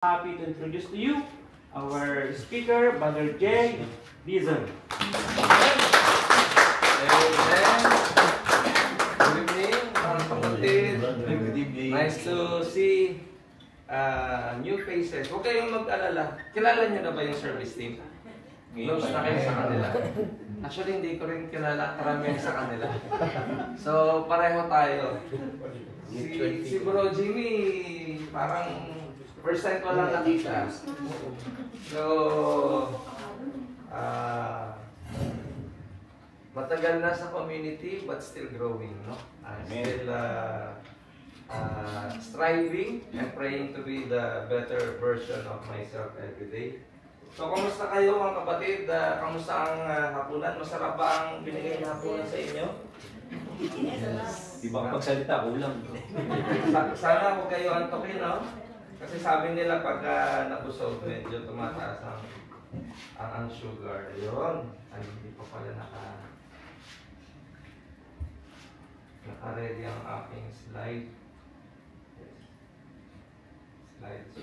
Happy to introduce to you our speaker, Brother Jay Dizon. Good evening, mga kapatid. Good evening. Nice to see new faces. Huwag kayong mag-alala. Kilala niyo na ba yung service team? Close na kayo sa kanila. Actually, hindi ko rin kilala. Karamihan sa kanila. So, pareho tayo. Si Bro Jimmy, parang first time ko lang nakita. So, matagal na sa community but still growing, no? Still striving and praying to be the better version of myself every day. So, kamusta kayo mga kapatid? Kamusta ang hapunan? Masarap ba ang binigay na hapunan sa inyo? Di ba magsalita, kulang. Sana huwag kayo antokin, no? Kasi sabi nila pag nabusog, medyo tumataas ang sugar. Yun. Ay, hindi pa pala naka-ready ang aking slide. Yes. Slides.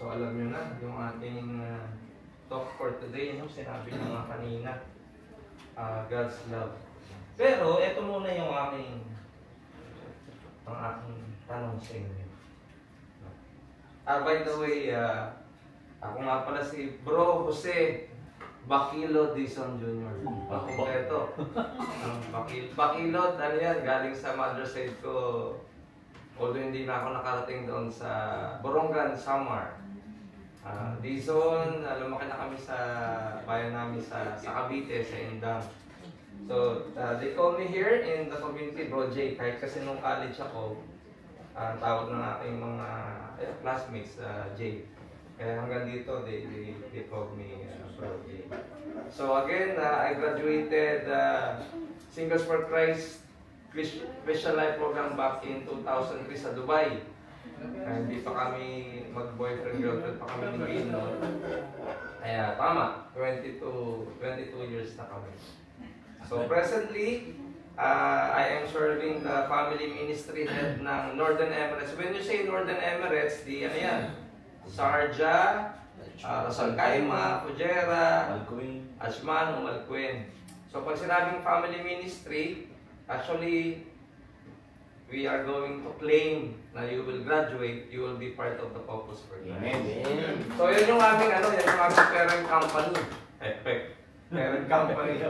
So, alam nyo na, yung ating talk for today, no? Sinabi nyo nga kanina, God's love. Pero, ito muna yung aking tanong sa inyo. By the way, ako nga pala si Bro Jose Baquilod Dizon Jr. Ito. Baquilod, ano yan, galing sa mother's side ko. Although hindi na ako nakarating doon sa Borongan, Samar. Dizon, lumaki na kami sa bayan namin sa Cavite, sa Indang. So, they call me here in the community, Bro J. Kahit kasi nung college ako, tawag ng aking mga classmates, J. Kaya hanggang dito, they call me Bro J. So again, I graduated Singles for Christ Christian Life Program back in 2003 sa Dubai. Hindi pa kami mag-boyfriend-girlfriend pa kami ni noon. Kaya tama, 22 years na kami. So presently, I am serving the family ministry head ng Northern Emirates. When you say Northern Emirates, di ano yan? Sharjah, Ras Al Khaimah, Fujairah, Ajman, Al Quwain. So pag sinabing family ministry, actually, we are going to claim na you will graduate, you will be part of the Focus for Christ. Amen. So yun yung aming parent company. Parent company.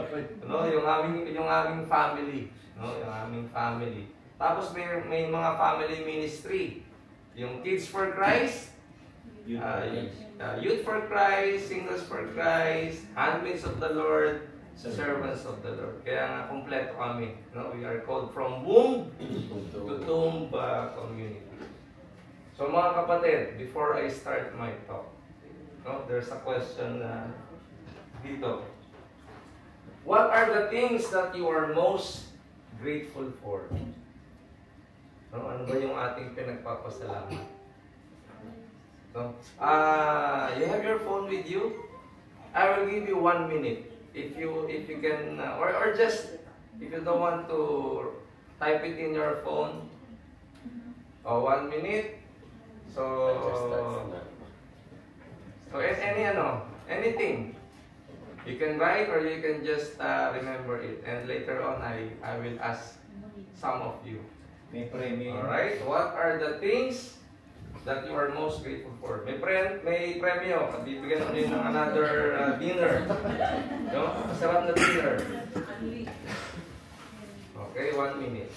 No, yung aming family, no, yung aming family. Tapos may mga family ministry. Yung Kids for Christ, Youth for Christ, Singles for Christ, Handmaids of the Lord, Servants of the Lord. Kaya nga kompleto kami, no? We are called from womb to tomb community. So mga kapatid, before I start my talk, no, there's a question dito. What are the things that you are most grateful for? No, ano ba yung ating pinagpapasalamat? No? You have your phone with you? I will give you 1 minute. If you can, or just, if you don't want to type it in your phone, 1 minute. So anything. You can write or you can just remember it. And later on, I will ask some of you. May premium. Alright? What are the things that you are most grateful for? May premyo. Bibigyan namin ng another dinner. No? Masarap na dinner. Okay, 1 minute.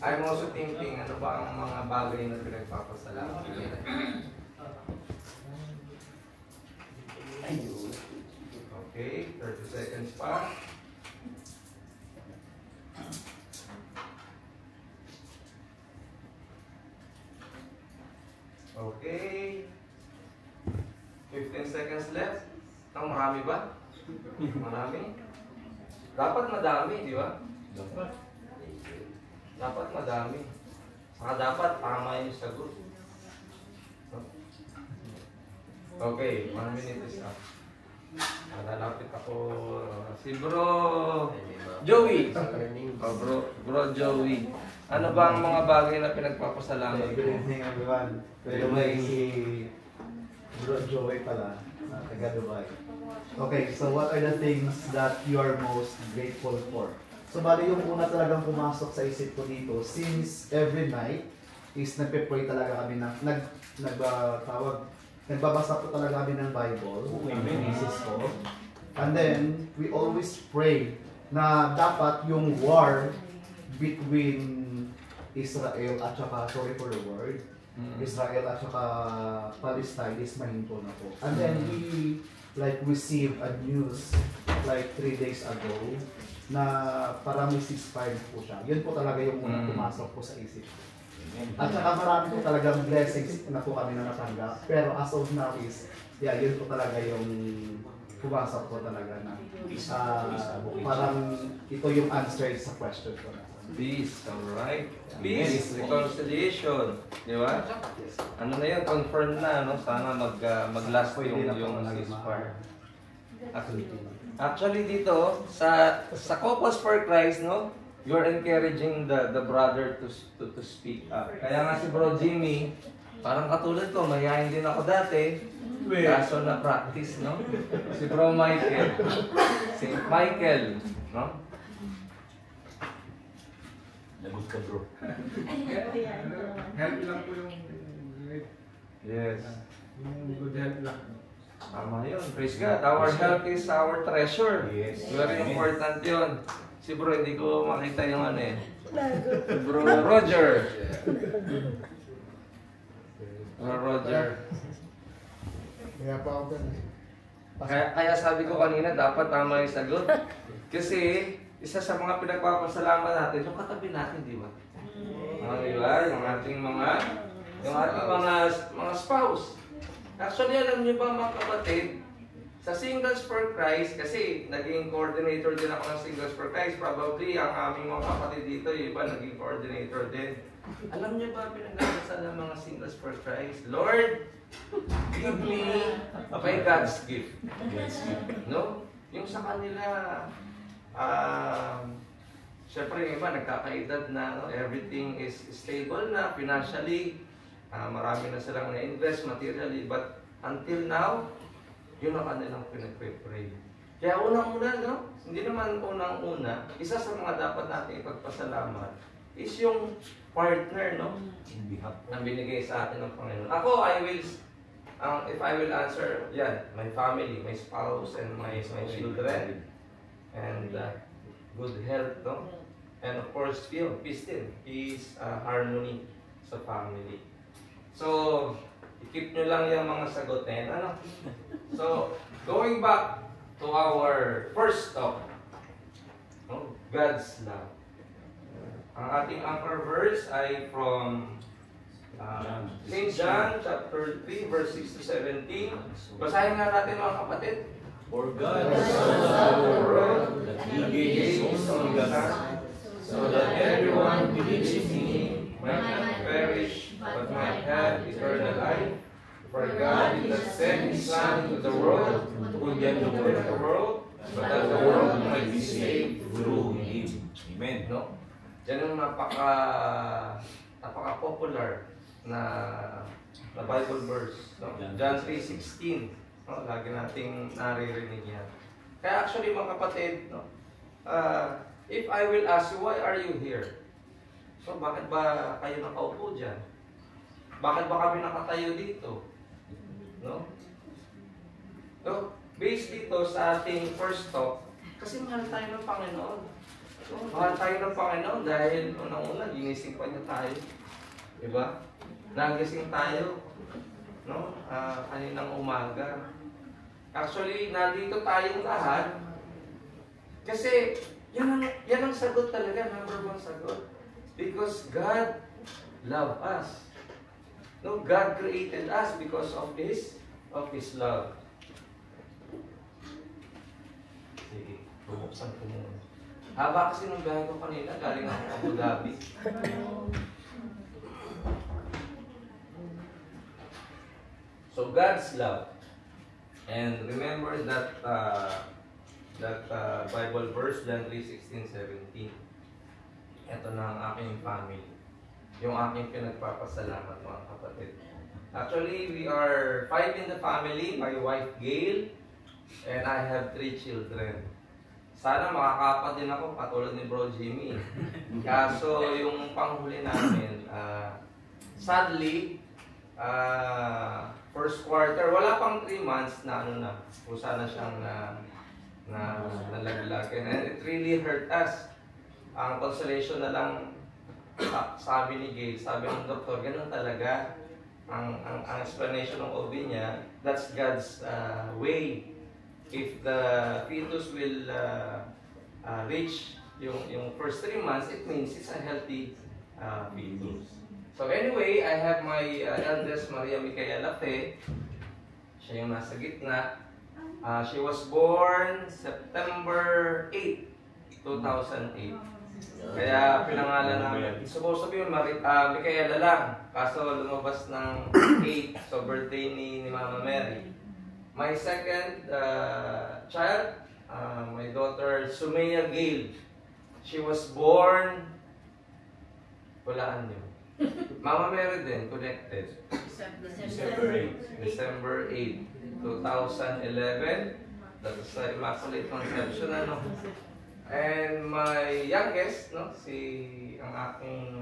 I'm also thinking, ano ba ang mga bagay na pinagpapasalamat? Okay, 30 seconds pa. Okay. 15 seconds left. Marami ba? Marami? Dapat madami, di ba? Dapat madami. Saka dapat tama yung sagot. Okay, 1 minute is up. Lalapit ako si Bro Joey. Bro Joey. Ano ba ang mga bagay na pinagpapasalamat Good mo? evening everyone. By the way, si Bro Joey pala, taga Dubai. Okay, so what are the things that you are most grateful for? So bali yung una talagang pumasok sa isip ko dito, since every night is nagpe-pray talaga kami na nagbabasa po talaga kami ng Bible, ng thesis ko. And then we always pray na dapat yung war between Israel at saka, sorry for the word, Israel at saka Palestine is mahinto na po. And then we like received a news like 3 days ago na parang may ceasefire po siya. Yun po talaga yung unang pumasok po sa isip ko. At saka marami po talagang blessings na po kami na natanggap. Pero as of now is, yeah, yun po talaga yung pumasok po talaga na parang ito yung answer sa question ko na. Peace, alright. Peace, reconciliation. Di ba? Ano na yun? Confirm na, no? Sana mag-last yung ceasefire. Actually dito, sa Couples for Christ, no? You're encouraging the brother to speak up. Kaya nga si Bro Jimmy, parang katulad ko, mayayain din ako dati. Kaso na practice, no? Si Bro Michael. Si Michael, no? Lagot ka, bro. Help lang po yung Yes. good help lang. Tama yun. Praise God. Our health is our treasure. Yes. Very important yun. Si bro, hindi ko makita yung ano eh. Si bro Roger. Bro Roger. Kaya pa ako gan. Kaya sabi ko kanina, dapat tama yung sagot. Kasi, isa sa mga pinagpapasalamat natin, yung katabi natin, di ba? Di ba? Yung ating mga spouse. Actually, alam niyo ba mga kapatid, sa Singles for Christ, kasi naging coordinator din ako ng Singles for Christ, probably ang aming mga kapatid dito, yung iba naging coordinator din. Alam niyo ba pinagdadasal ng mga Singles for Christ? Lord, give me by God's gift. No? Yung sa kanila, syempre yung iba nagkakaedad na, no? Everything is stable na financially, marami na silang na-invest materially, but until now, yun ang kanilang pinagpe-pray. Kaya unang-una, no? Hindi naman unang-una, isa sa mga dapat natin ipagpasalamat is yung partner, no? Ang binigay sa atin ng Panginoon. Ako, if I will answer, yan, my family, my spouse, and my children, and good health, no? And of course, peace din. Peace, harmony sa family. So, i-keep nyo lang yung mga sagutin, ano? So, going back to our first talk, no? God's love. Ang ating anchor verse ay from St. John chapter 3 verse 6 to 17. Basahin nga natin mga kapatid. For God so loved the world that He gave His only Son, so that everyone believes in Him Might not perish, but might have eternal life. For God did not send His Son into the world to condemn the world, but that the world might be saved through Him. Amen. No? Yan yung napaka-popular na Bible verse. No? John 3:16. No? Lagi nating naririnig yan. Kaya actually mga kapatid, no? If I will ask you, why are you here? So bakit ba kayo nakaupo dyan? Bakit ba kami nakatayo dito? No? So, based dito sa ating first talk, kasi mahal tayo ng Panginoon. So, mahal tayo ng Panginoon dahil unang-una, ginising pa niya tayo. Diba? Nagising tayo. No? Kaninang umaga. Actually, nandito tayong lahat. Kasi, yan ang sagot talaga, number one sagot. Because God loved us. No, God created us because of His love. Sige, bubuksan ko muna. Haba kasi nung biyahe ko kanina, galing ako Abu Dhabi. So God's love. And remember that Bible verse, John 3:16-17. Ito na ang aking family. Yung aking pinagpapasalamat, mga kapatid. Actually, we are 5 in the family. My wife, Gail, and I have 3 children. Sana makakapa din ako, katulad ni Bro Jimmy. Kaso, yung panghuli namin, sadly, first quarter, wala pang 3 months na kusa na siyang nalaglag. And it really hurt us. Ang consolation na lang, sabi ni Gail, sabi ng doktor, ganun talaga. Ang explanation ng OB niya, that's God's way. If the fetus will reach yung first 3 months, it means it's a healthy fetus. So anyway, I have my eldest, Maria Micaela Fe. Siya yung nasa gitna. She was born September 8, 2008. Kaya pinangalan namin, supposed to be Micaela lang. Kaso lumabas ng 8, so birthday ni Mama Mary. My second child, my daughter Sumaya Gail. She was born, walaan niyo. Mama Mary din, connected. December 8, 2011. That was Immaculate Conception, ano? And my youngest, no, ang aking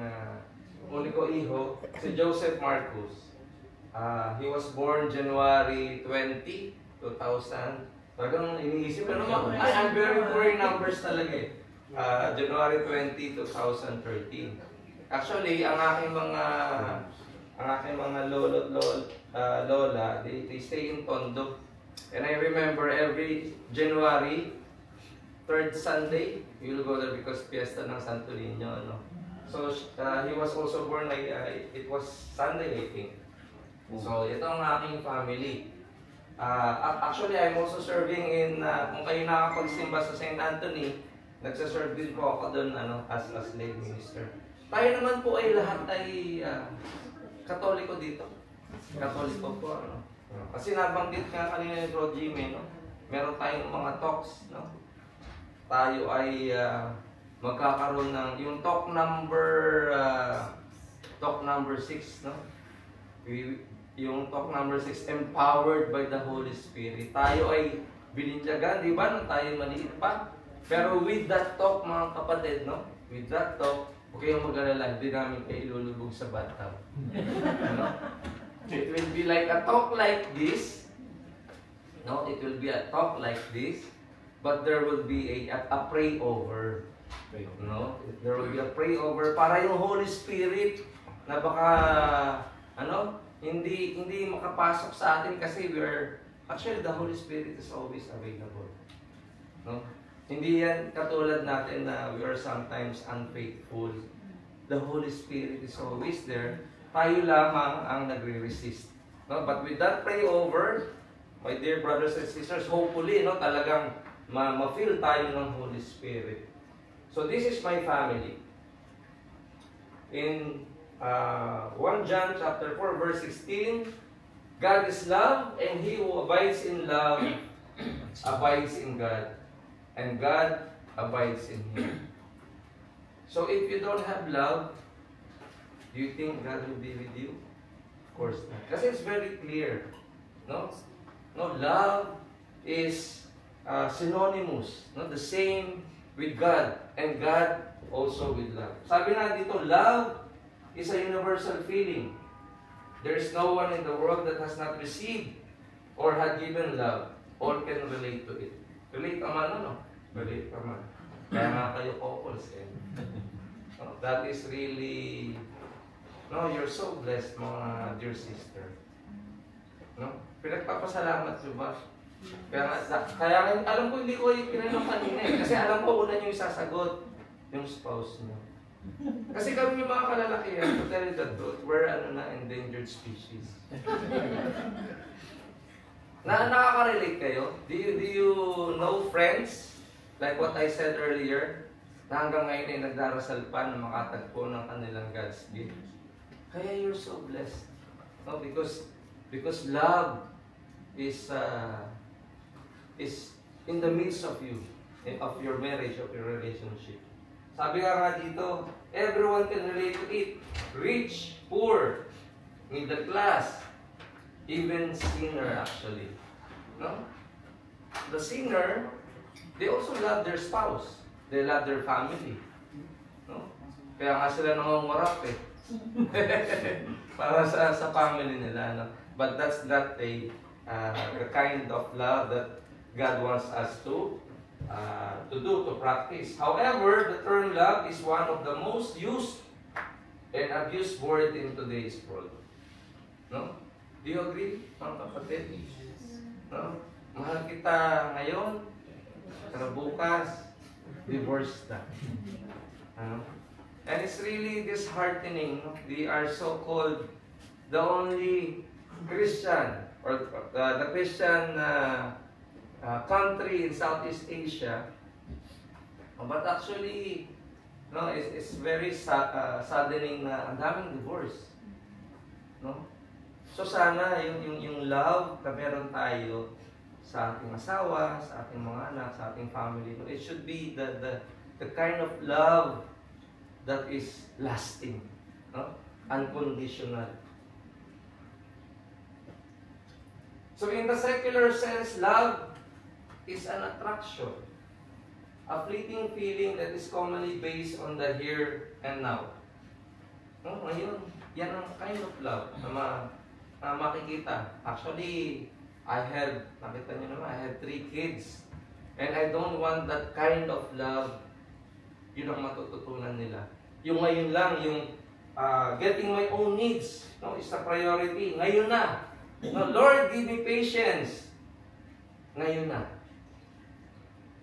uniko iho, si Joseph Marcus. He was born January 20, 2000. Talagang iniisip ko naman, I'm very poor in numbers talaga eh. January 20, 2013. Actually, ang aking mga lola, they stay in Tondo. And I remember every January, 3rd Sunday, we will go there because fiesta ng Santo Niño, no? So, he was also born like, it was Sunday, I think. So, ito ang aking family. Actually, I'm also serving in, kung kayo nakapagsimba sa St. Anthony, nagsaserve din po ako doon, as lay minister. Tayo naman po ay lahat ay Katoliko dito. Katoliko po, ano? Kasi nabanggit nga kanina ni Bro Jimmy, no? Meron tayong mga talks, no? Tayo ay magkakaroon ng yung talk number 6, no? Yung talk number 6, empowered by the Holy Spirit. Tayo ay bininyagan, di ba, nung tayo maliit pa? Pero with that talk, mga kapatid, no? With that talk, huwag kayong mag-alala, hindi namin kayo ilulubog sa bathtub. Ano? It will be like a talk like this. No, it will be a talk like this. But there will be a pray over. No? There will be a pray over para yung Holy Spirit na baka hindi makapasok sa atin kasi actually the Holy Spirit is always available. No? Hindi yan katulad natin na we are sometimes unfaithful. The Holy Spirit is always there. Tayo lamang ang nagre-resist. No? But with that pray over, my dear brothers and sisters, hopefully, no, talagang ma-feel tayo ng Holy Spirit. So this is my family. In 1 John chapter 4 verse 16, God is love, and he who abides in love abides in God, and God abides in him. So if you don't have love, do you think God will be with you? Of course not. Kasi it's very clear. No, love is synonymous, no? The same with God, and God also with love. Sabi na dito, love is a universal feeling. There is no one in the world that has not received or had given love. All can relate to it. Relate ka man, no? Relate ka man. Kaya nga kayo couples, eh. No, that is really, no, you're so blessed, mga dear sister. No? Pinagpapasalamat nyo ba? Kaya alam ko hindi ko yung pinanong kanina eh. Kasi alam ko una nyo yung sasagot, yung spouse nyo. Kasi kami yung mga kalalakihan, to tell you the truth, we're endangered species. Nakaka-relate kayo? Do you know friends? Like what I said earlier, na hanggang ngayon ay nagdarasal pa na makatagpo ng kanilang God's gift. Kaya you're so blessed. No? Because love is in the midst of you, of your marriage, of your relationship. Sabi nga dito, everyone can relate to it. Rich, poor, middle class, even sinner actually. No? The sinner, they also love their spouse. They love their family. No? Kaya nga sila nangungurap eh. Para sa family nila. No? But that's not the kind of love that God wants us to practice. However, the term love is one of the most used and abused word in today's world. No? Do you agree, mga kapatid? No? Mahal kita ngayon, pero bukas, divorce na. And it's really disheartening. No? We are so-called the only Christian or the Christian country in Southeast Asia, but actually, no, it's very saddening na ang daming divorce, no? So sana yung love na meron tayo sa ating asawa, sa ating mga anak, sa ating family, no? It should be the kind of love that is lasting, no? Unconditional. So in the secular sense, love is an attraction, a fleeting feeling that is commonly based on the here and now. No, ngayon, yan ang kind of love na makikita. Actually, nakita niyo naman, I had 3 kids. And I don't want that kind of love, yun ang matututunan nila. Yung ngayon lang, yung getting my own needs, no, is a priority. Ngayon na. No, Lord, give me patience. Ngayon na.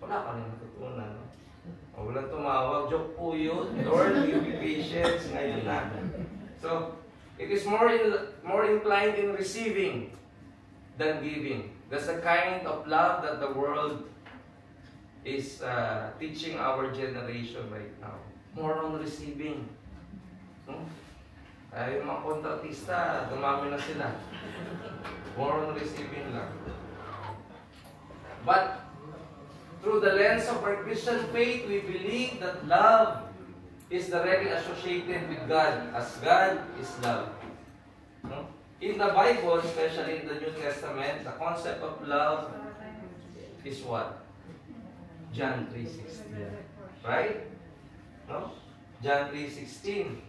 Wala ka rin matutunan. No? Walang tumawag. Joke po yun. Lord, give me patience. Ngayon na. So, it is more inclined in receiving than giving. That's the kind of love that the world is teaching our generation right now. More on receiving. No? Yung mga kontratista, dumami na sila. More on receiving lang. But, through the lens of our Christian faith, we believe that love is directly associated with God, as God is love. No? In the Bible, especially in the New Testament, the concept of love is what? John 3:16. Right? No? John 3:16.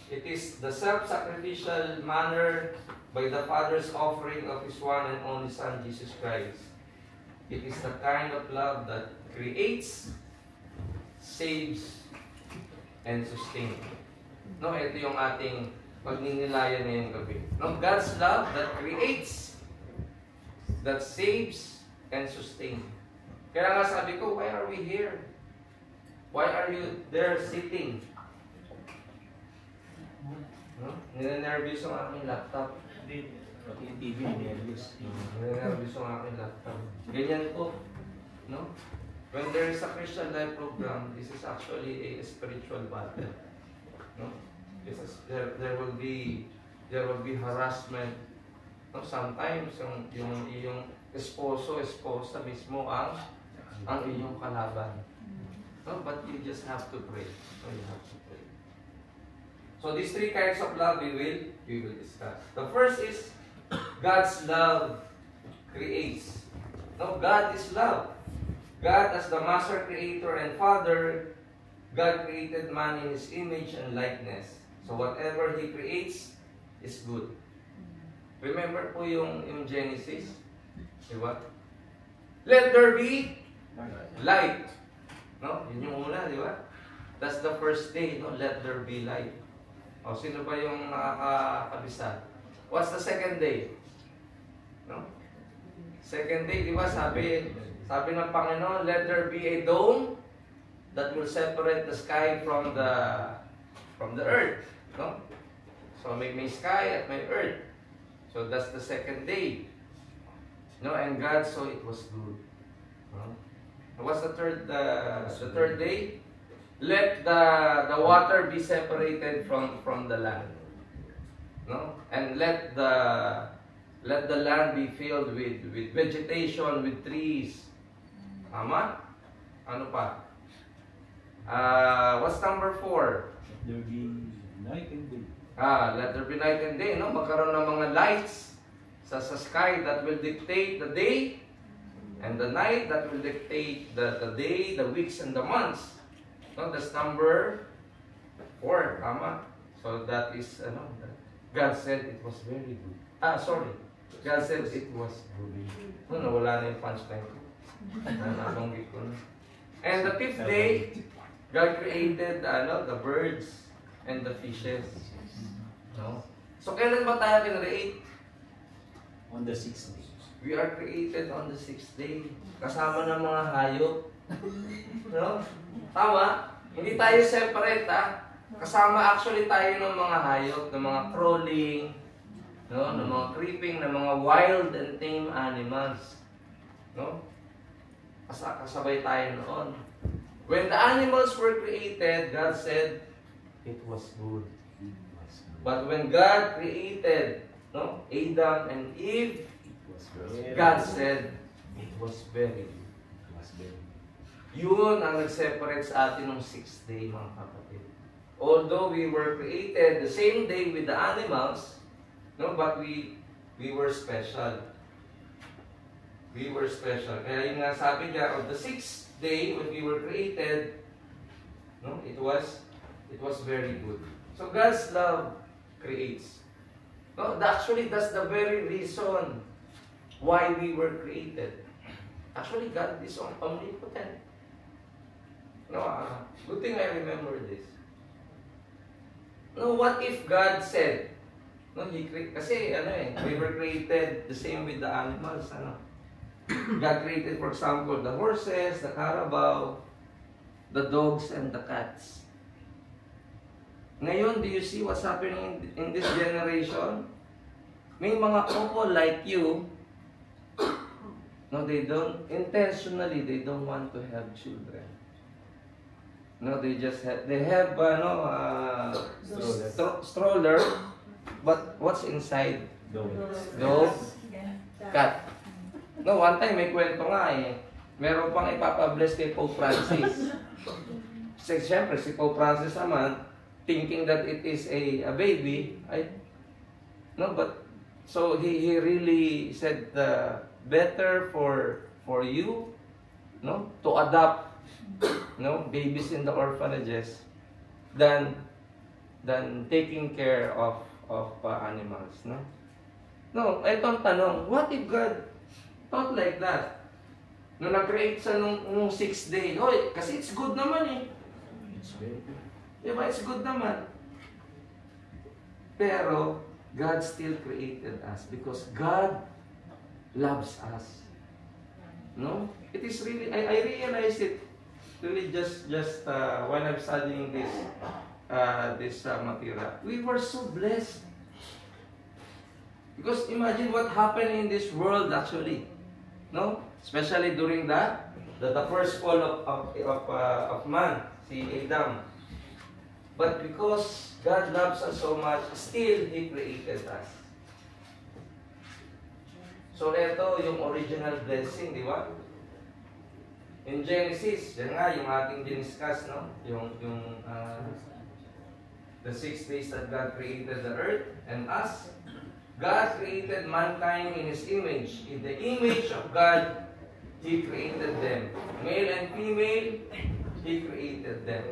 It is the self-sacrificial manner by the Father's offering of His one and only Son, Jesus Christ. It is the kind of love that creates, saves, and sustains. No, ito yung ating pagninilayan ngayong gabi. No, God's love that creates, that saves, and sustains. Kaya nga sabi ko, why are we here? Why are you there sitting? No? Ninenervous ang aking laptop. Pati yung TV, nervous. Ninenervous ang aking laptop. Ganyan po. No? When there is a Christian life program, this is actually a spiritual battle. No? There will be harassment. No? Sometimes yung esposa mismo ang iyong kalaban. No? But you just have to pray. So you have to pray. So these 3 kinds of love we will discuss. The first is God's love creates. No, God is love. God as the master creator and father, God created man in His image and likeness. So whatever He creates is good. Remember po yung Genesis? Diba? Let there be light. No? Yun yung una, di ba? That's the first day, no? Let there be light. O, sino ba yung nakakabisa? What's the second day? No? Second day, di ba, sabi ng Panginoon, let there be a dome that will separate the sky from the earth. No? So, may sky at may earth. So, that's the second day. No? And God saw it was good. No? What's the third day? Let the water be separated from the land. No? And let the land be filled with vegetation, with trees. Tama? Ano pa? What's number 4? There be night and day. Let there be night and day, no? Magkaroon ng mga lights sa sky that will dictate the day, and the night that will dictate the day, the weeks, and the months. No, that's number 4, tama? So that is, God said it was very good. God said it was good. Nawala na yung punchline ko. Nabanggit ko na. And the 5th day, God created the birds and the fishes. No? So kailan ba tayo kinreate? On the 6th day. We are created on the 6th day. Kasama ng mga hayop. No? Tama? Hindi tayo separate, ha? Kasama actually tayo ng mga hayop, ng mga crawling, no? Ng mga creeping, ng mga wild and tame animals. No? Kasabay tayo noon. When the animals were created, God said, it was good. But when God created Adam and Eve, God said, it was very good. Yun ang nag-separate sa atin ng 6th day, mga kapatid. Although we were created the same day with the animals, but we were special. We were special. Kaya yung nga sabi niya, of the 6th day when we were created, it was very good. So God's love creates. Actually, that's the very reason why we were created. Actually, God is omnipotent. Good thing I remember this. What if God said, kasi we were created the same with the animals. God created, for example, the horses, the carabao, the dogs, and the cats. Ngayon, do you see what's happening in this generation? May mga couple like you, they don't, intentionally, they don't want to have children. They have stroller, but what's inside? Dog, cat. One time may kwento nga meron pang ipapabless kay Pope Francis. Kasi siyempre si Pope Francis naman, thinking that it is a baby, but so he really said better for you, to adopt babies in the orphanages than taking care of animals, Itong tanong, what if God thought like that? Nag-create sa nung 6th day, kasi it's good naman It's very good. Diba, it's good naman. Pero God still created us because God loves us. It is really, I realized it really just when I'm studying this material. We were so blessed. Because imagine what happened in this world actually. Especially during the first fall of man, si Adam. But because God loves us so much, still He created us. So ito yung original blessing, di ba? In Genesis, yan nga yung ating diniscuss, Yung the 6 days that God created the earth and us. God created mankind in His image. In the image of God, He created them. Male and female, He created them.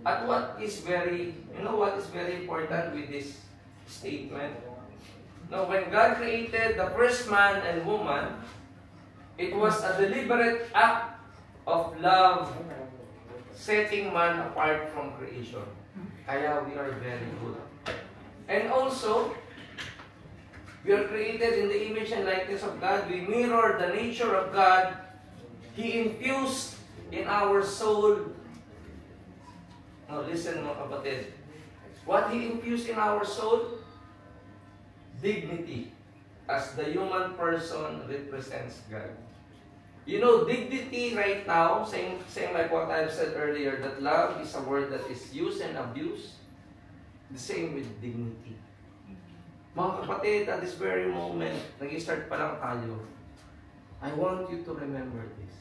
At what is very important with this statement? When God created the first man and woman, it was a deliberate act of love setting man apart from creation. Kaya we are very good. And also, we are created in the image and likeness of God. We mirror the nature of God. He infused in our soul. Now listen mga kapatid. What He infused in our soul? Dignity. As the human person represents God. Dignity right now, same like what I've said earlier, that love is a word that is used and abused. The same with dignity. Mga kapatid, at this very moment, nag-start pa lang tayo, I want you to remember this.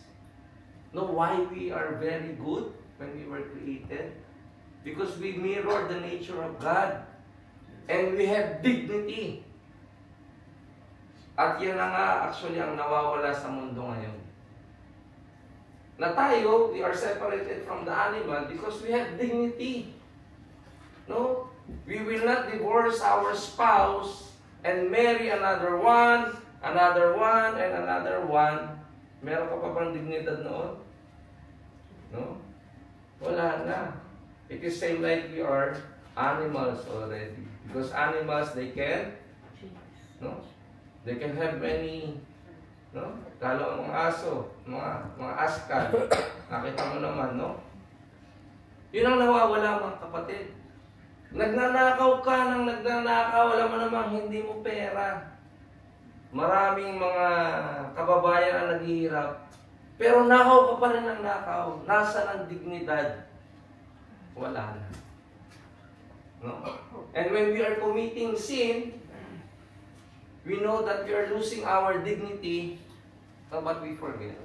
Why we are very good? when we were created? Because we mirror the nature of God. And we have dignity. At yan na nga actually ang nawawala sa mundo ngayon. Na tayo, we are separated from the animal because we have dignity. No? We will not divorce our spouse and marry another one, and another one. Meron ka pa bang dignidad noon? No? Wala na. It is same like we are animals already. Because animals, they can, no? They can have many, no? Lalo ang mga aso, mga askal. Nakita mo naman, no? Yun ang nawawala, mga kapatid. Nagnanakaw ka ng nagnanakaw, wala mo namang hindi mo pera. Maraming mga kababayan ang naghihirap. Pero nakaw ka pa rin ng nakaw. Nasa ng dignidad? Wala na. No? And when we are committing sin, we know that we are losing our dignity, but we forget.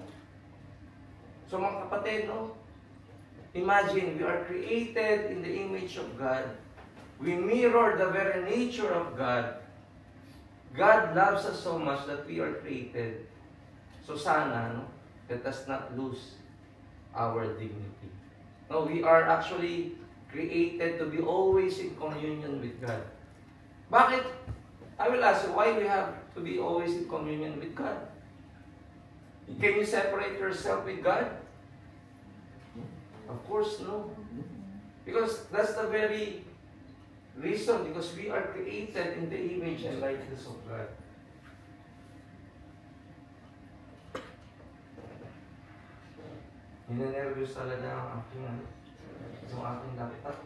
So mga kapatid, no? Imagine, we are created in the image of God. We mirror the very nature of God. God loves us so much that we are created. So sana, no? Let us not lose our dignity. No, we are actually created to be always in communion with God. Bakit? I will ask you, why we have to be always in communion with God? Can you separate yourself with God? Of course, no. Because that's the very reason, because we are created in the image and likeness of God. Ninenervyos talaga ang aking laptop.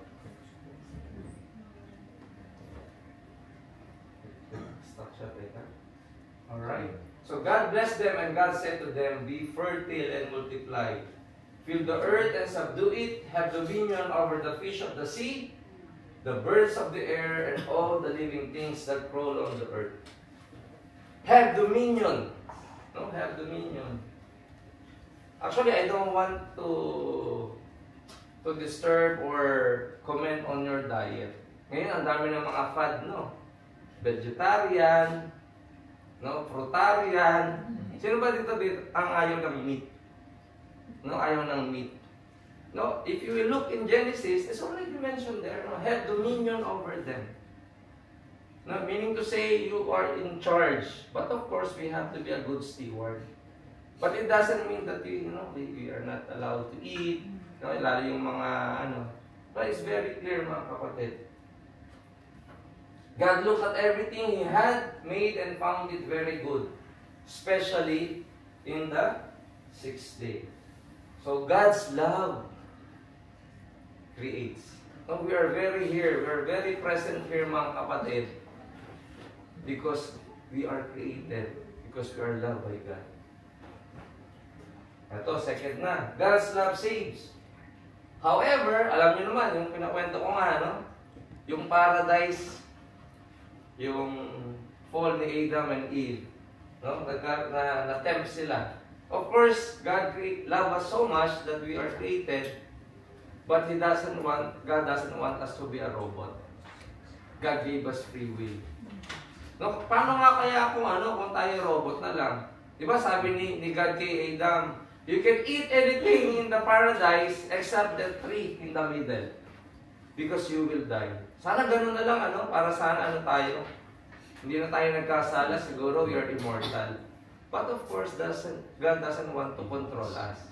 Stop siya, teka. Alright. So God blessed them, and God said to them, be fertile and multiply. Fill the earth and subdue it. Have dominion over the fish of the sea, the birds of the air, and all the living things that crawl on the earth. Have dominion. No, have dominion. Actually, I don't want to disturb or comment on your diet. Ngayon, ang dami ng mga fad, no? Vegetarian, no? Fruitarian. Sino ba dito ang ayaw ng meat? No, ayaw ng meat. No, if you will look in Genesis, it's already mentioned there, no? Have dominion over them. No, meaning to say you are in charge. But of course, we have to be a good steward. But it doesn't mean that we are not allowed to eat. No, lalo yung mga But it's very clear, mga kapatid. God looked at everything He had made and found it very good, especially in the sixth day. So God's love creates. No, we are very here, we are very present here, mga kapatid, because we are created, because we are loved by God. Ito, second na. God's love saves. However, alam niyo naman, yung pinakwento ko nga, no? Yung paradise, yung fall ni Adam and Eve, no? Na-tempt sila. Of course, God loved us so much that we are created, but God doesn't want us to be a robot. God gave us free will. No, paano nga kaya kung tayo robot na lang? Di ba sabi ni God kay Adam, you can eat anything in the paradise except the tree in the middle. Because you will die. Sana ganun na lang, para sana tayo. Hindi na tayo nagkasala, siguro we are immortal. But of course, God doesn't want to control us.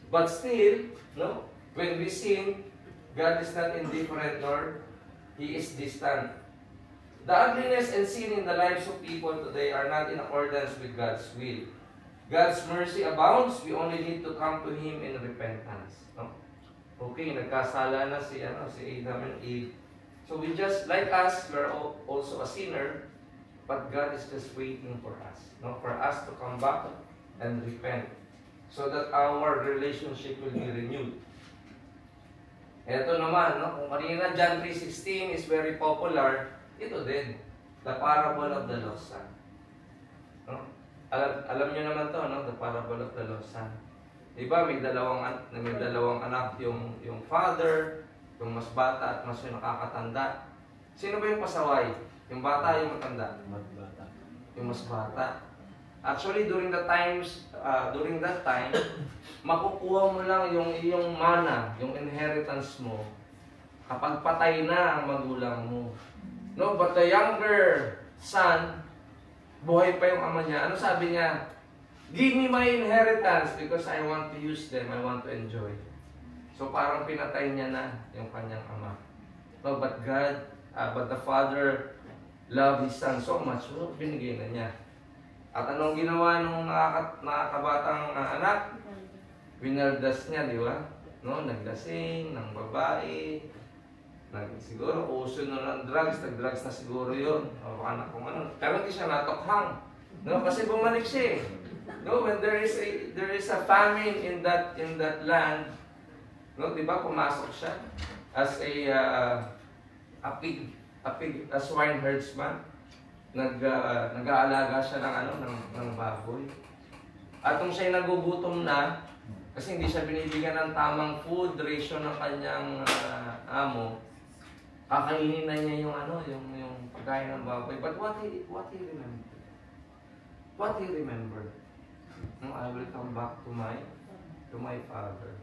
But still, no, when we sin, God is not indifferent nor He is distant. The ugliness and sin in the lives of people today are not in accordance with God's will. God's mercy abounds. We only need to come to Him in repentance. No? Okay, nagkasala na si Adam and Eve. So we just, like us, we're also a sinner, but God is just waiting for us. No? For us to come back and repent. So that our relationship will be renewed. Ito naman, kung kanina John 3:16 is very popular, ito din, the parable of the lost son. No? Alam niyo naman to, the parable of the lost son. Diba, may dalawang anak yung father, yung mas bata at mas yung nakakatanda. Sino ba yung pasaway? Yung bata, yung matanda? Yung mas bata. Actually, during that time, makukuha mo lang yung iyong mana, yung inheritance mo, kapag patay na ang magulang mo. No, but the younger son, buhay pa yung ama niya. Ano sabi niya? Give me my inheritance because I want to use them, I want to enjoy. So parang pinatay niya na yung kanyang ama. No, but the father loved his son so much, so binigay na niya. At anong ginawa nung nakakabatang anak? Winaldas niya, di ba? No, naglasing ng babae. Siguro uso na ng drugs, nag-drugs na siguro yun. O anak kung ano. Pero hindi siya natokhang. No, kasi bumalik siya. No, when there is a famine in that land, no, di ba, pumasok siya as a swine herdsman. Nag-aalaga siya ng baboy. At kung siya'y nagugutom na, kasi hindi siya binibigyan ng tamang food ration ng kanyang amo, kakainin na niya yung pagkain ng baboy. But what he remembered? What he remembered? No, I will come back to my father.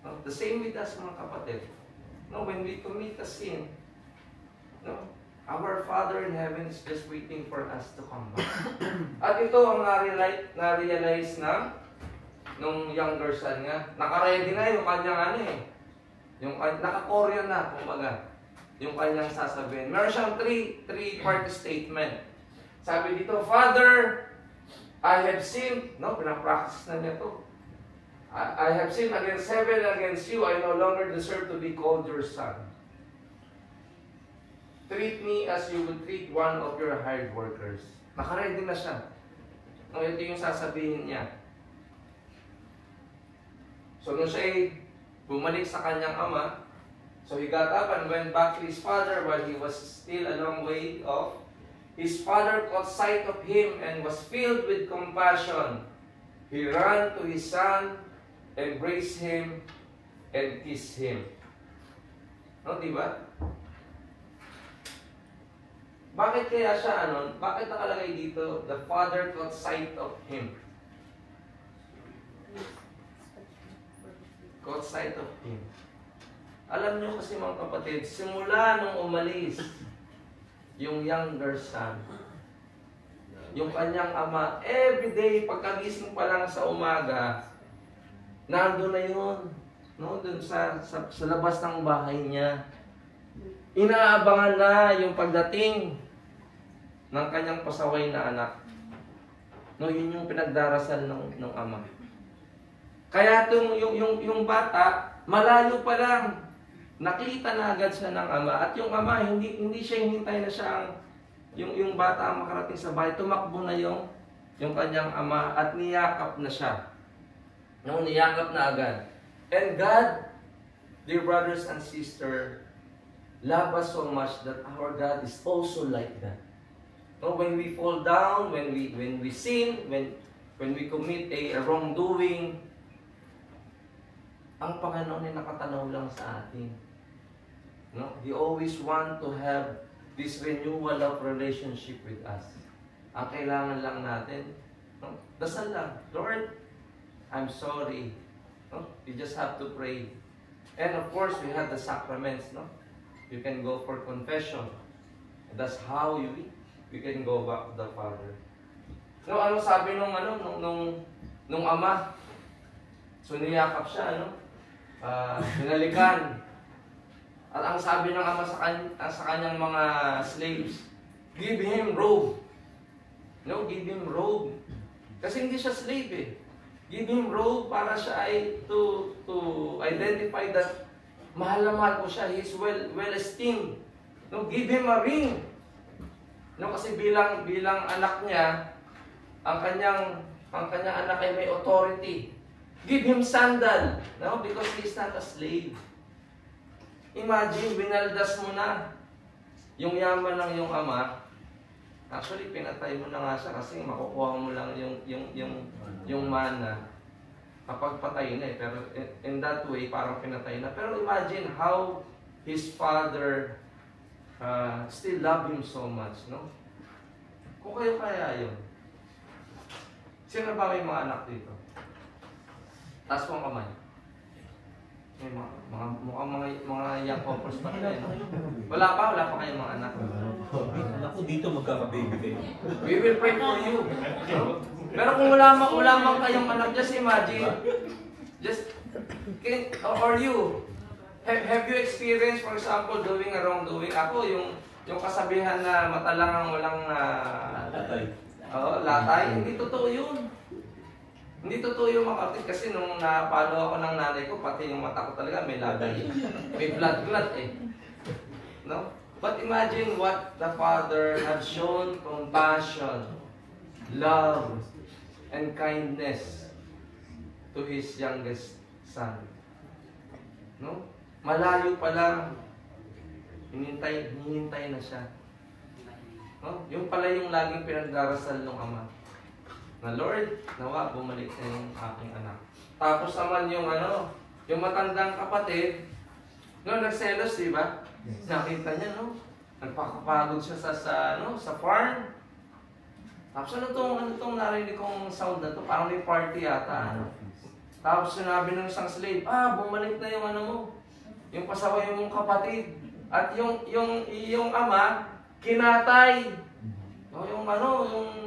No, the same with us, mga kapatid. No, when we commit a sin, no, our Father in heaven is just waiting for us to come back. At ito ang na-realize na nung younger son nga. Naka-ready na yung kanyang naka-Korean na, kumbaga. Yung kanyang sasabihin. Meron siyang three-part statement. Sabi dito, Father, I have sinned. No, pinapractice na niya to. I have sinned against heaven and against you. I no longer deserve to be called your son. Treat me as you would treat one of your hired workers. Naka-ready na siya. No, ito yung sasabihin niya. So, nung siya bumalik sa kanyang ama, so he got up and went back to his father while he was still a long way off. His father caught sight of him and was filled with compassion. He ran to his son, embraced him, and kissed him. No, diba? Bakit kaya siya bakit nakalagay dito, the father caught sight of him? Caught sight of him. Alam niyo kasi mga kapatid, simula nung umalis yung younger son, yung kanyang ama, everyday pagkagising pa lang sa umaga, nandun na yun, no? Dun sa labas ng bahay niya. Inaabangan na yung pagdating ng kanyang pasaway na anak. No, yun yung pinagdarasal ng ama. Kaya yung bata, malayo pa lang, nakita na agad siya ng ama. At yung ama, hindi siya hintay na siya yung bata ang makarating sa bahay. Tumakbo na yung kanyang ama at niyakap na siya. No, niyakap na agad. And God, dear brothers and sisters, love us so much that our God is also like that. No, when we fall down, when we sin, when we commit a wrongdoing, ang Panginoon ay nakatanaw lang sa atin. No, He always want to have this renewal of relationship with us. Ang kailangan lang natin, no, dasal lang, Lord, I'm sorry. No, you just have to pray. And of course, we have the sacraments, no? You can go for confession. That's how we can go back to the Father. No, ano sabi nung ama? So niyakap siya, hinalikan. At ang sabi ng ama sa kanyang mga slaves, give him robe. No, give him robe. Kasi hindi siya slave eh. Give him robe para siya ay to identify that mahal na mahal ko siya. He is well esteemed. No, give him a ring. No, kasi bilang anak niya, ang kanyang anak ay may authority. Give him sandal. No, because he is not a slave. Imagine, binaldas mo na yung yaman ng iyong ama. Actually, pinatay mo na nga siya kasi makukuha mo lang yung mana. kapag patay na eh. Pero in that way, parang pinatay na. Pero imagine how his father still love him so much, no? Kung kayo kaya yun. Sino ba may mga anak dito? Taas mo ang kamay. May mga young couples pa kayo. Wala pa kayong mga anak. Ako dito magkaka-baby kayo. We will pray for you. Pero kung wala man kayong anak, just imagine. Or you, have you experienced, for example, doing a wrongdoing? Ako, yung kasabihan na mata lang ang walang latay. Hindi totoo yun. Hindi totoo yung mga kapatid kasi nung napalo ako ng nanay ko, pati yung mata ko talaga may lagay. May blood clot eh. No? But imagine what the Father had shown compassion, love, and kindness to His youngest son. No? Malayo pa lang, hinintay na siya. No? Yung pala yung laging pinagdarasal ng ama. Na Lord, nawa, bumalik na yung aking anak. Tapos naman yung matandang kapatid, no, nagselos, di ba? Nakita niya, no? Nagpakapagod siya sa farm. Tapos ano tong narinig kong sound na to? Parang may party yata, ano? Tapos sinabi ng isang slave, bumalik na yung mo, yung pasaway mong kapatid. At yung ama, kinatay. No, yung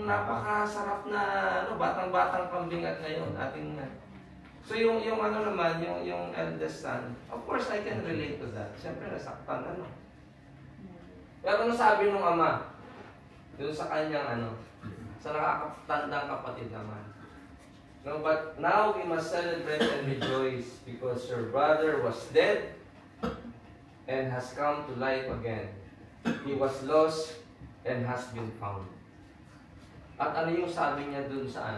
napakasarap na batang-batang pambingat ngayon ating So yung naman, yung eldest son, of course I can relate to that. Siyempre nasaktan Pero ano sabi nung ama? Doon sa kanyang sa nakakatandang kapatid naman. No, but now we must celebrate and rejoice because your brother was dead and has come to life again. He was lost and has been found. At ano yung sabi niya dun sa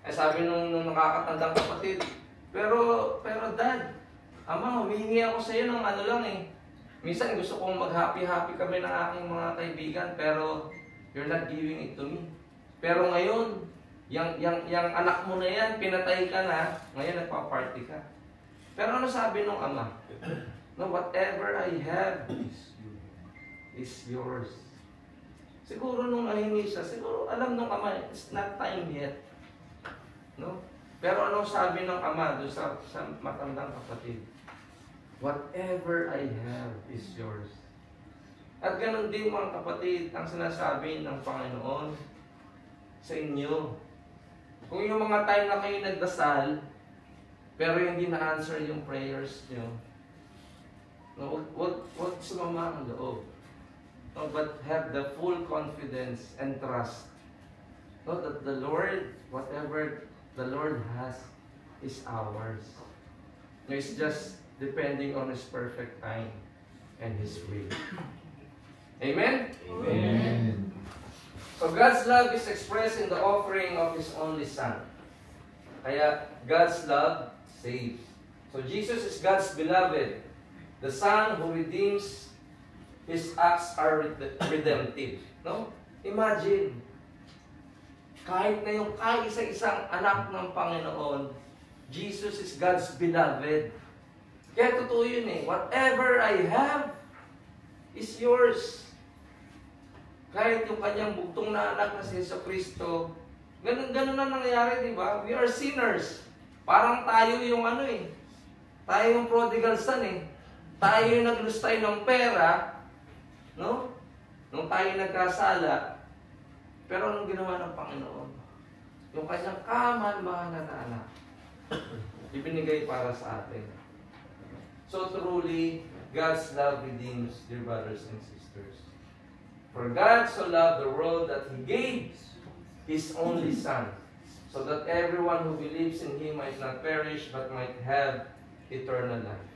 sabi nung nakakatandang kapatid, pero dad, ama, humihingi ako sa iyo ng lang eh. Minsan gusto kong mag-happy-happy kami ng aking mga kaibigan, pero you're not giving it to me. Pero ngayon, yung anak mo na yan, pinatay ka na, ngayon nagpa-party ka. Pero ano sabi nung ama? No, whatever I have is yours. Siguro nung nahingi siya, siguro alam nung ama, it's not time yet. No? Pero anong sabi ng ama doon sa matandang kapatid? Whatever I have is yours. At ganun din mga kapatid, ang sinasabi ng Panginoon sa inyo. Kung yung mga time na kayo nagdasal, pero hindi na-answer yung prayers nyo, no, wag sumama ang loob. No, but have the full confidence and trust. No, that the Lord, whatever the Lord has, is ours. No, it's just depending on His perfect time and His will. Amen? Amen. So God's love is expressed in the offering of His only Son. Kaya God's love saves. So Jesus is God's beloved, the Son who redeems. His acts are redemptive. No? Imagine, kahit na yung kaisa-isang anak ng Panginoon, Jesus is God's beloved. Kaya totoo yun eh. Whatever I have is yours. Kahit yung kanyang bugtong na anak na si Jesucristo, ganun na nangyayari, di ba? We are sinners. Parang tayo yung tayo yung prodigal son eh. Tayo yung naglustay ng pera, no? Nung tayo nagkasala, pero anong ginawa ng Panginoon? Yung kanyang kaman-mahalan na anak, ibinigay para sa atin. So truly, God's love redeems, dear brothers and sisters. For God so loved the world that He gave His only Son, so that everyone who believes in Him might not perish, but might have eternal life.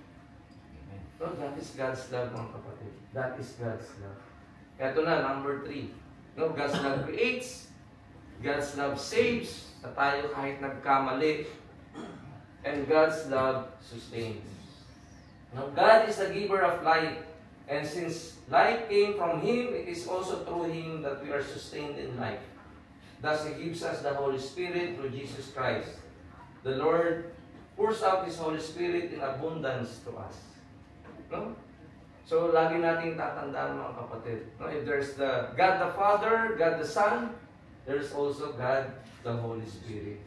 No, that is God's love, mga kapatid. That is God's love. Ito na, number 3. No, God's love creates, God's love saves, na tayo kahit nagkamali, and God's love sustains. Now, God is the giver of life, and since life came from Him, it is also through Him that we are sustained in life. Thus, He gives us the Holy Spirit through Jesus Christ. the Lord pours out His Holy Spirit in abundance to us. No? So, lagi nating tatandaan mga kapatid. No? If there's the God the Father, God the Son, there's also God the Holy Spirit.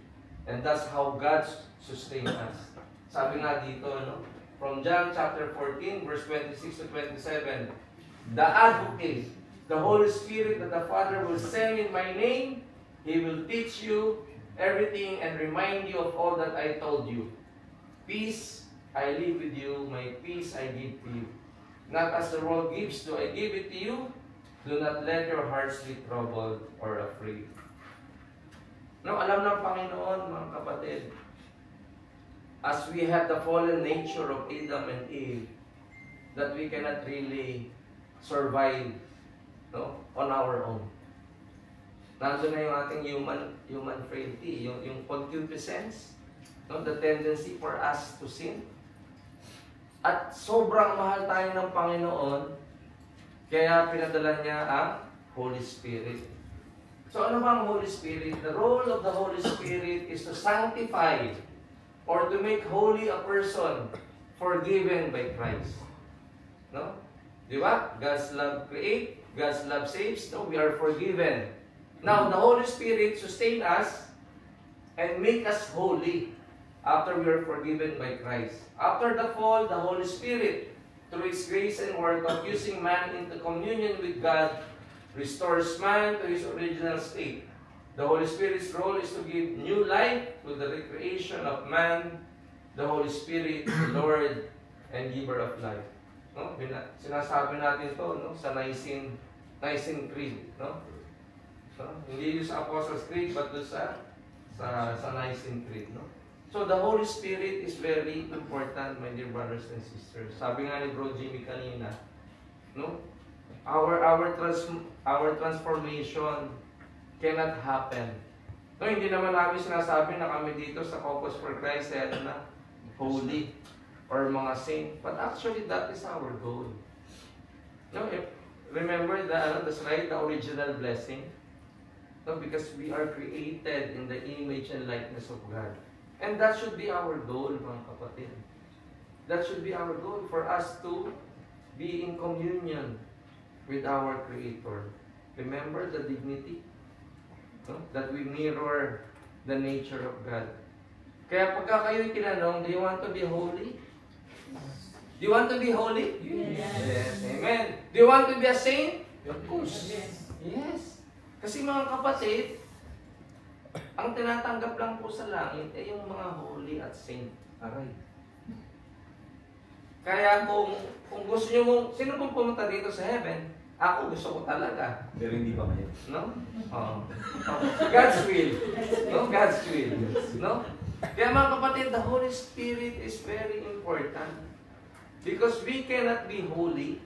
And that's how God sustains us. Sabi nga dito, no? From John chapter 14, verse 26 to 27, the Advocate, the Holy Spirit that the Father will send in my name, He will teach you everything and remind you of all that I told you. Peace I leave with you, my peace I give to you. Not as the world gives, do I give it to you. Do not let your hearts be troubled or afraid. No, alam ng Panginoon, mga kapatid, as we have the fallen nature of Adam and Eve, that we cannot really survive, no, on our own. Nandun na yung ating human frailty, yung concupiscence, no, the tendency for us to sin. At sobrang mahal tayo ng Panginoon, kaya pinadala niya ang Holy Spirit. So ano ba ang Holy Spirit? The role of the Holy Spirit is to sanctify or to make holy a person forgiven by Christ. No? Di ba? God's love creates, God's love saves. No? We are forgiven. Now, the Holy Spirit sustain us and make us holy after we are forgiven by Christ. After the fall, the Holy Spirit, through His grace and work of using man into communion with God, restores man to his original state. The Holy Spirit's role is to give new life to the recreation of man, the Holy Spirit, the Lord, and giver of life. No? Sinasabi natin ito, no? Sa Nicene Creed. No? So, hindi yung sa Apostles' Creed, but doon sa Nicene Creed. No? So, the Holy Spirit is very important, my dear brothers and sisters. Sabi nga ni Bro Jimmy kanina, no? Our transformation cannot happen. No, hindi naman namin sinasabi na kami dito sa Caucus for Christ ay holy or mga saint. But actually, that is our goal. No, remember the slide, the original blessing? No, because we are created in the image and likeness of God. And that should be our goal, mga kapatid. That should be our goal for us to be in communion with our Creator. Remember the dignity, no? That we mirror the nature of God. Kaya pagka kayo'y tinanong, do you want to be holy? Do you want to be holy? Yes. Yes. Amen. Do you want to be a saint? Of course. Yes. Kasi mga kapatid, ang tinatanggap lang po sa langit ay yung mga holy at saint. Aray. Kaya kung gusto nyo mong, sino pong pumunta dito sa heaven? Ako gusto ko talaga. Pero hindi pa ngayon. No? Oh. God's will. No? God's will. No? Kaya mga kapatid, the Holy Spirit is very important. Because we cannot be holy.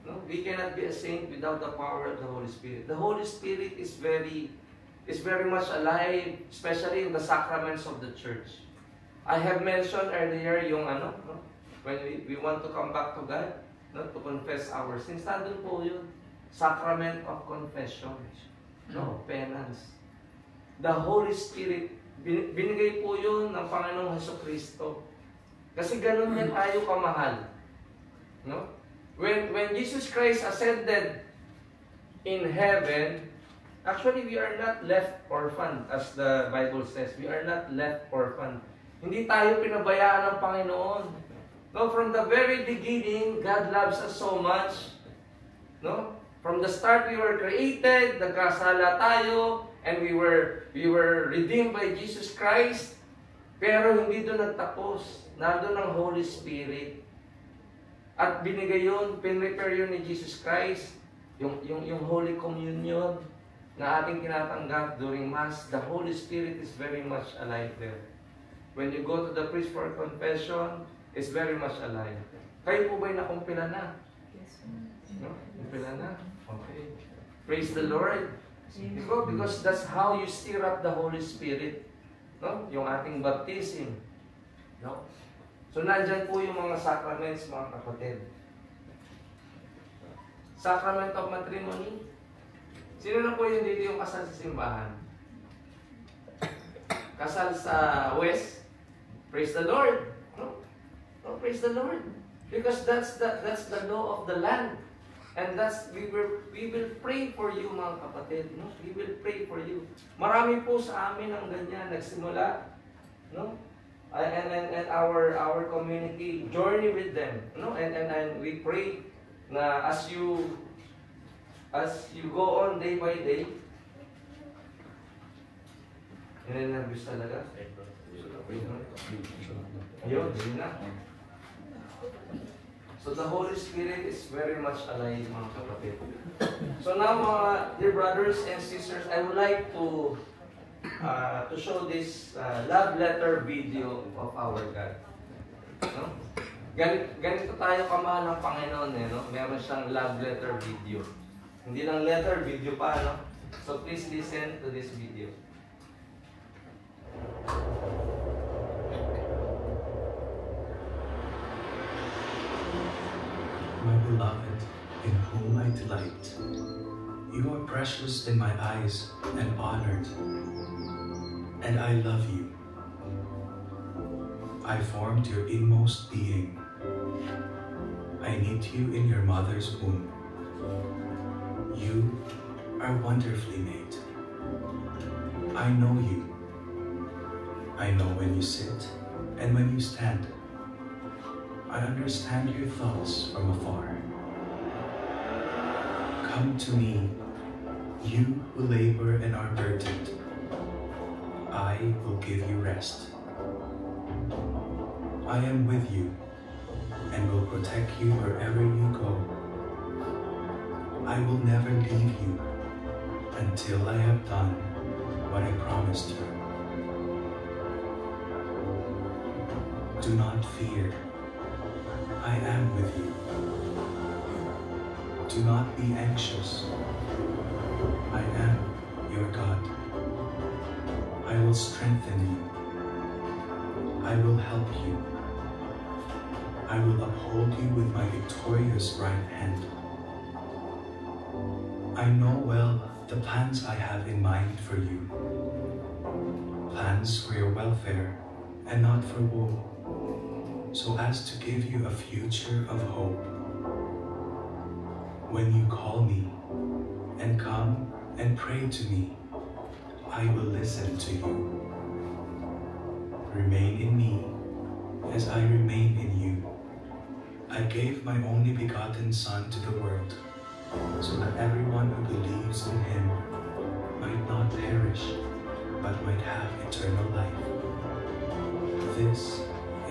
No? We cannot be a saint without the power of the Holy Spirit. The Holy Spirit is very much alive, especially in the sacraments of the church. I have mentioned earlier yung no? When we want to come back to God, no? To confess our sins. Nandun po yun. Sacrament of confession. No? Penance. The Holy Spirit, binigay po yun ng Panginoong Jesucristo. Kasi ganun yan tayo kamahal. No? When Jesus Christ ascended in heaven, actually, we are not left orphaned, as the Bible says. We are not left orphaned. Hindi tayo pinabayaan ng Panginoon. No, from the very beginning, God loves us so much. No? From the start, we were created, nagkasala tayo, and we were redeemed by Jesus Christ. Pero hindi doon nagtapos. Nandun ang Holy Spirit. At binigay yun, pinrepare yun ni Jesus Christ, yung Holy Communion na ating tinatanggap during Mass. The Holy Spirit is very much alive there. When you go to the priest for confession, it's very much alive. Kayo po ba'y nakumpila na? Yes. No? Kumpila na? Okay. Praise the Lord. Because that's how you stir up the Holy Spirit. No? Yung ating baptism. No? So, nandyan po yung mga sacraments, mga kapatid. Sacrament of matrimony. Sino na po yung dito yung kasal sa simbahan? kasal sa West, praise the Lord. No? No, praise the Lord. Because that's the law of the land. And we will pray for you, mga kapatid. No? We will pray for you. Marami po sa amin ang ganyan nagsimula. No? And our community journey with them. No? And we pray na as you go on day by day, nervous talaga. Ayun, yun na. So the Holy Spirit is very much alive, mga kapatid. So now, mga dear brothers and sisters, I would like to show this love letter video of our God. No? Ganito tayo kamahal ng Panginoon, no? Meron siyang love letter video. Hindi lang letter, video pa, no? So please listen to this video. My beloved, in whom I delight, you are precious in my eyes and honored, and I love you. I formed your inmost being. I knit you in your mother's womb. You are wonderfully made. I know you. I know when you sit and when you stand. I understand your thoughts from afar. Come to me, you who labor and are burdened. I will give you rest. I am with you and will protect you wherever you go. I will never leave you until I have done what I promised you. Do not fear. I am with you. Do not be anxious. I am your God. I will strengthen you. I will help you. I will uphold you with my victorious right hand. I know well the plans I have in mind for you. Plans for your welfare and not for woe, so as to give you a future of hope. When you call me and come and pray to me, I will listen to you. Remain in me as I remain in you. I gave my only begotten Son to the world, so that everyone who believes in him might not perish, but might have eternal life. This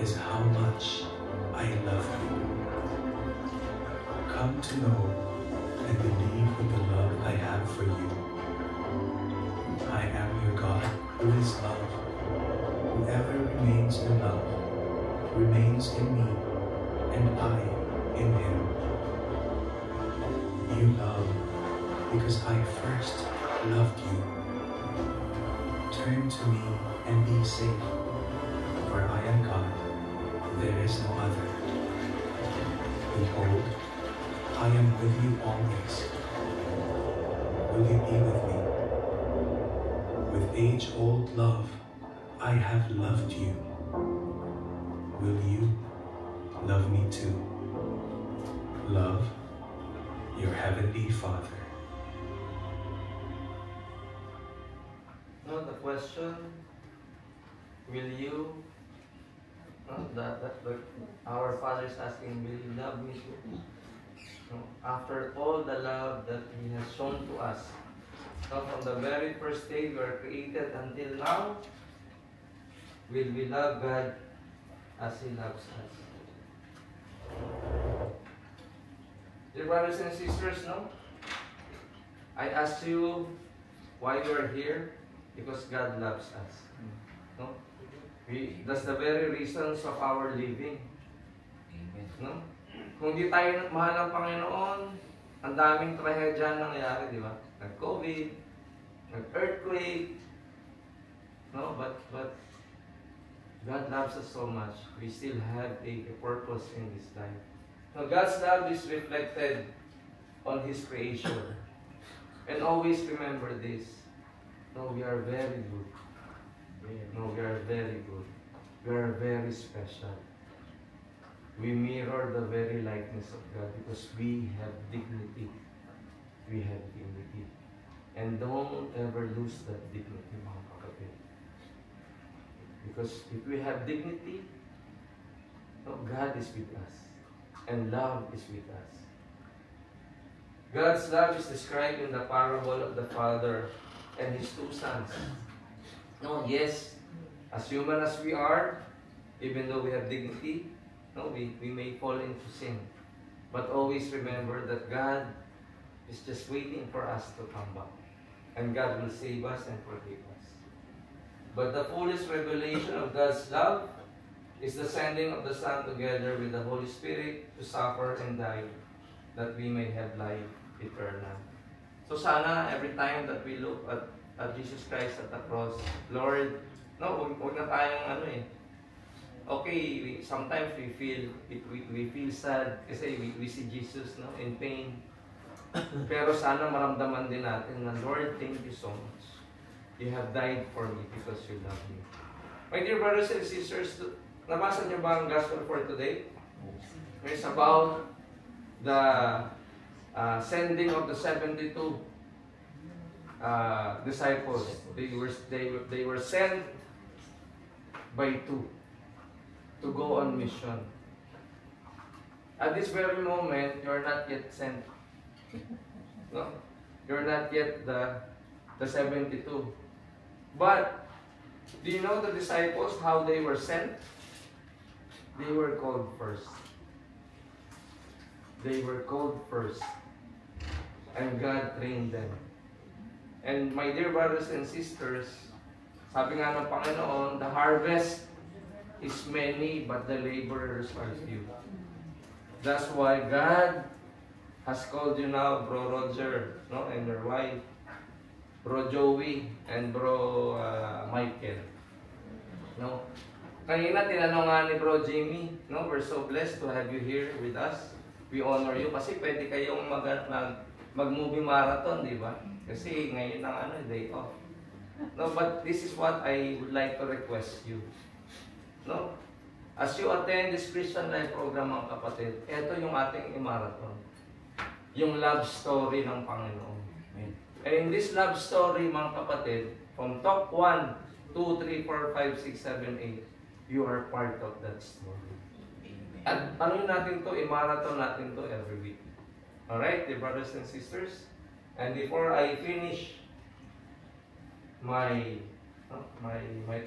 is how much I love you. Come to know and believe in the love I have for you. I am your God who is love. Whoever remains in love remains in me, and I in him. You love because I first loved you. Turn to me and be safe, for I am God. There is no other. Behold, I am with you always. Will you be with me? With age-old love, I have loved you. Will you love me too? Love your heavenly Father. No, the question, will you, our Father is asking, will you love me too? No, after all the love that He has shown to us, no, from the very first day we were created until now, will we love God as He loves us? Dear brothers and sisters, no? I asked you why you are here, because God loves us. No? That's the very reasons of our living. No? Kung di tayo mahal ng Panginoon, ang daming trahedya nangyayari, di ba? Nag-COVID, nag-earthquake, no? But God loves us so much. We still have a purpose in this life. Now, God's love is reflected on His creation. And always remember this. No, we are very good. No, we are very good. We are very special. We mirror the very likeness of God because we have dignity. We have dignity. And don't ever lose that dignity, mga kapatid. Because if we have dignity, no, God is with us. And love is with us. God's love is described in the parable of the father and his two sons. No, yes, as human as we are, even though we have dignity, no, we may fall into sin. But always remember that God is just waiting for us to come back. And God will save us and forgive us. But the fullest revelation of God's love is the sending of the Son together with the Holy Spirit to suffer and die that we may have life eternal. So sana every time that we look at Jesus Christ at the cross, Lord, no, huwag na tayong okay, sometimes we feel sad kasi we see Jesus, no, in pain. Pero sana maramdaman din natin na, Lord, thank you so much. You have died for me because you love me. My dear brothers and sisters, nabasa niyo ba ang gospel for today? It's about the sending of the 72 disciples. They were sent by two to go on mission. At this very moment, you are not yet sent. No, you're not yet the 72. But do you know the disciples, how they were sent? They were called first. They were called first. And God trained them. And my dear brothers and sisters, sabi nga ng Panginoon, the harvest is many, but the laborers are few. That's why God has called you now, Bro Roger, no, and your wife, Bro Joey, and Bro Michael. No? Kanina tinanong nga ni Bro Jimmy, no, we're so blessed to have you here with us. We honor you kasi pwede kayong mag-movie marathon, di ba? Kasi ngayon ang day off. No, but this is what I would like to request you. No? As you attend this Christian Life program, mga kapatid, ito yung ating marathon. Yung love story ng Panginoon. And in this love story, mga kapatid, from top 1, 2, 3, 4, 5, 6, 7, 8, you are part of that story. At ano natin to, i-marathon natin to every week. Alright, dear brothers and sisters? And before I finish my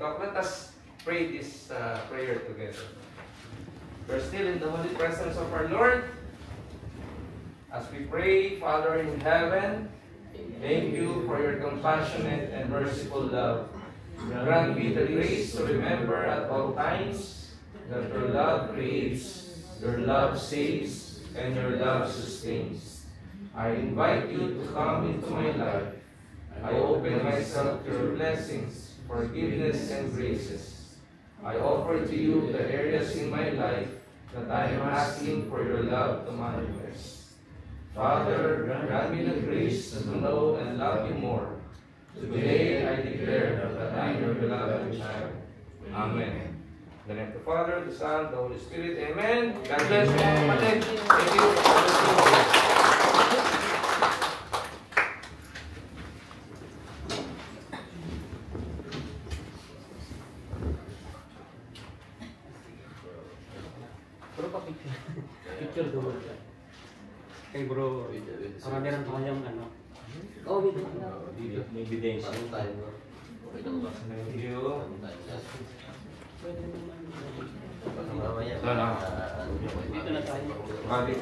talk, let us pray this prayer together. We're still in the holy presence of our Lord. As we pray, Father in heaven, thank you for your compassionate and merciful love. Grant me the grace to remember at all times that your love creates, your love saves, and your love sustains. I invite you to come into my life. I open myself to your blessings, forgiveness, and graces. I offer to you the areas in my life that I am asking for your love to manifest. Father, grant me the grace to know and love you more. Today I declare that I am your beloved child. Amen. In the name of the Father, the Son, the Holy Spirit. Amen. God bless you, mga kapatid. Thank you. Bro, picture dulu. Kay bro, marami ng kanyang Oh, video. May ebidensya. Thank you. Dito na tayo. Balik.